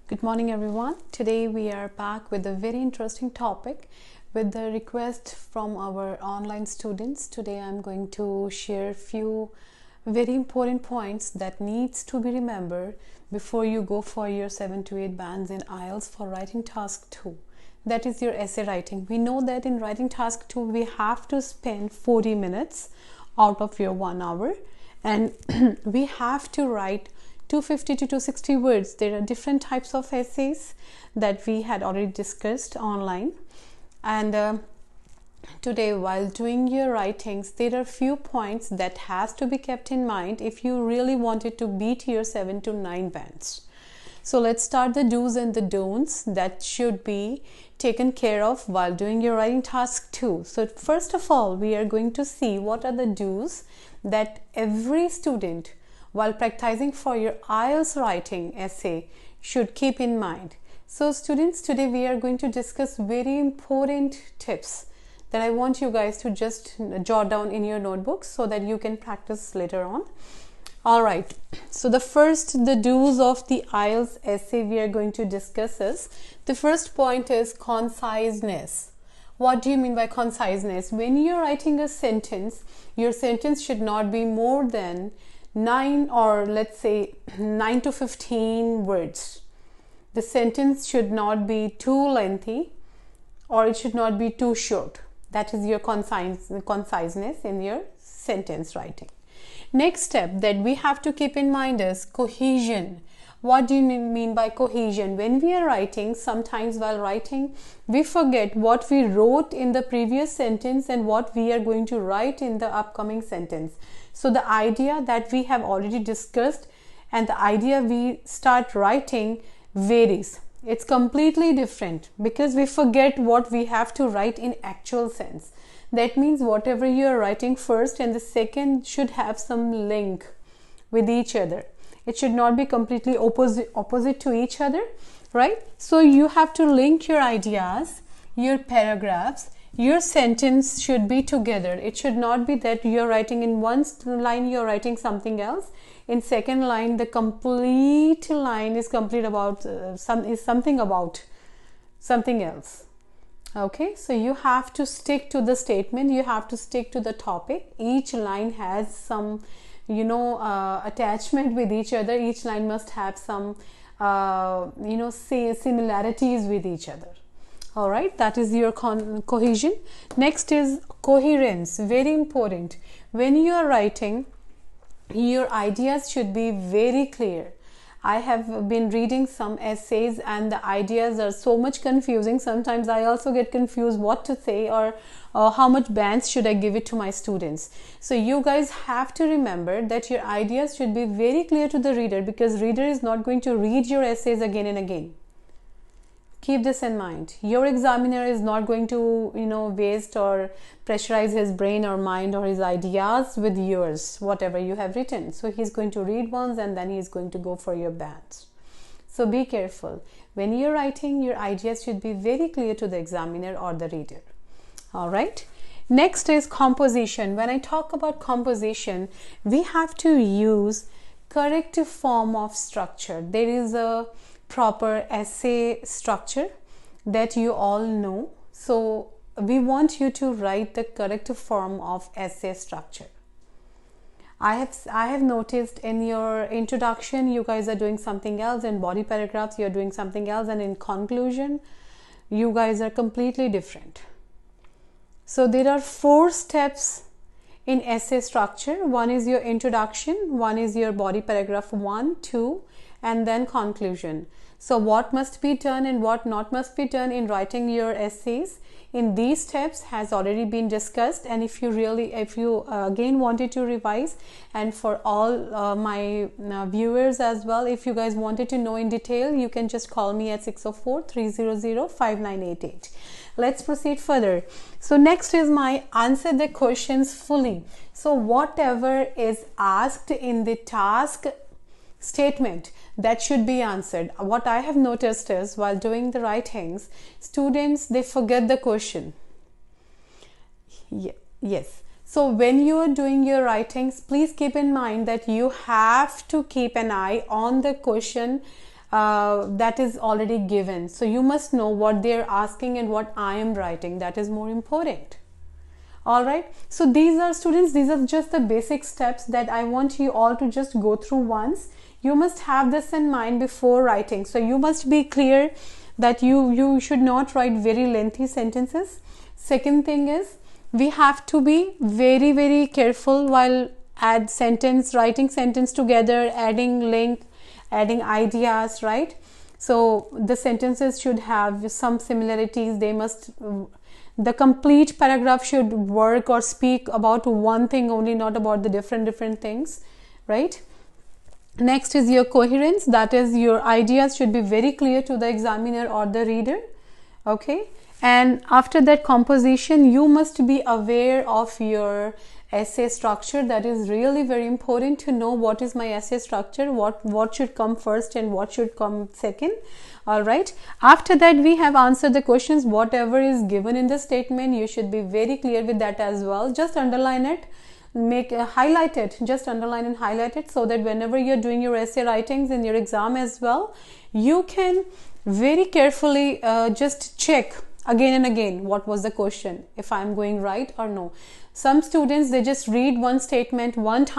Good morning everyone. Today we are back with a very interesting topic with the request from our online students. Today I'm going to share few very important points that needs to be remembered before you go for your 7 to 8 bands in IELTS for writing task 2. That is your essay writing. We know that in writing task 2 we have to spend 40 minutes out of your 1 hour and we have to write 250 to 260 words. There are different types of essays that we had already discussed online, and today while doing your writings there are few points that has to be kept in mind if you really wanted to beat your 7 to 9 bands. So let's start the do's and the don'ts that should be taken care of while doing your writing task 2. So first of all, we are going to see what are the do's that every student while practicing for your IELTS writing essay should keep in mind. So students, today we are going to discuss very important tips that I want you guys to just jot down in your notebooks so that you can practice later on. Alright, so the do's of the IELTS essay we are going to discuss is, the first point is conciseness. What do you mean by conciseness? When you're writing a sentence, your sentence should not be more than 9 or let's say 9 to 15 words. The sentence should not be too lengthy or it should not be too short. That is your conciseness in your sentence writing. Next step that we have to keep in mind is cohesion. What do you mean by cohesion? When we are writing, sometimes while writing, we forget what we wrote in the previous sentence and what we are going to write in the upcoming sentence. So the idea that we have already discussed and the idea we start writing varies. It's completely different because we forget what we have to write in actual sense. That means whatever you are writing first and the second should have some link with each other. It should not be completely opposite to each other, right? So you have to link your ideas, your paragraphs, your sentence should be together. It should not be that you're writing in one line, you're writing something else. In second line, the complete line is complete about something about something else. Okay, so you have to stick to the statement. You have to stick to the topic. Each line has some attachment with each other. Each line must have some similarities with each other. All right, that is your cohesion. Next is coherence. Very important. When you are writing, your ideas should be very clear. I have been reading some essays and the ideas are so much confusing. Sometimes I also get confused what to say or how much bands should I give it to my students. So you guys have to remember that your ideas should be very clear to the reader because reader is not going to read your essays again and again. Keep this in mind. Your examiner is not going to waste or pressurize his brain or mind or his ideas with yours, whatever you have written. So he's going to read once and then he's going to go for your bands. So be careful. When you're writing, your ideas should be very clear to the examiner or the reader. All right. Next is composition. When I talk about composition, we have to use correct form of structure. There is a proper essay structure that you all know. So we want you to write the correct form of essay structure. I have noticed in your introduction you guys are doing something else, in body paragraphs you're doing something else, and in conclusion you guys are completely different. So there are 4 steps in essay structure. One is your introduction, one is your body paragraph 1, 2, and then conclusion. So what must be done and what not must be done in writing your essays in these steps has already been discussed. And if you again wanted to revise, and for all my viewers as well, if you guys wanted to know in detail, you can just call me at 604-300-5988. Let's proceed further. So next is my answer the questions fully. So whatever is asked in the task statement, that should be answered. What I have noticed is while doing the writings, students, they forget the question. Yes. So when you are doing your writings, please keep in mind that you have to keep an eye on the question that is already given. So you must know what they're asking and what I am writing. That is more important. All right, so these are students, these are just the basic steps that I want you all to just go through once. You must have this in mind before writing. So you must be clear that you should not write very lengthy sentences. Second thing is, we have to be very careful while writing sentence together, adding link, adding ideas, right? So the sentences should have some similarities. The complete paragraph should work or speak about one thing only, not about the different things, right? Next is your coherence, that is your ideas should be very clear to the examiner or the reader, okay? And after that, composition, you must be aware of your essay structure. That is really very important to know what is my essay structure, what should come first and what should come second. All right, after that we have answered the questions. Whatever is given in the statement, you should be very clear with that as well. Just underline it, highlight it, just underline and highlight it, so that whenever you're doing your essay writings in your exam as well, you can very carefully just check again and again what was the question, if I'm going right or no. Some students, they just read one statement one time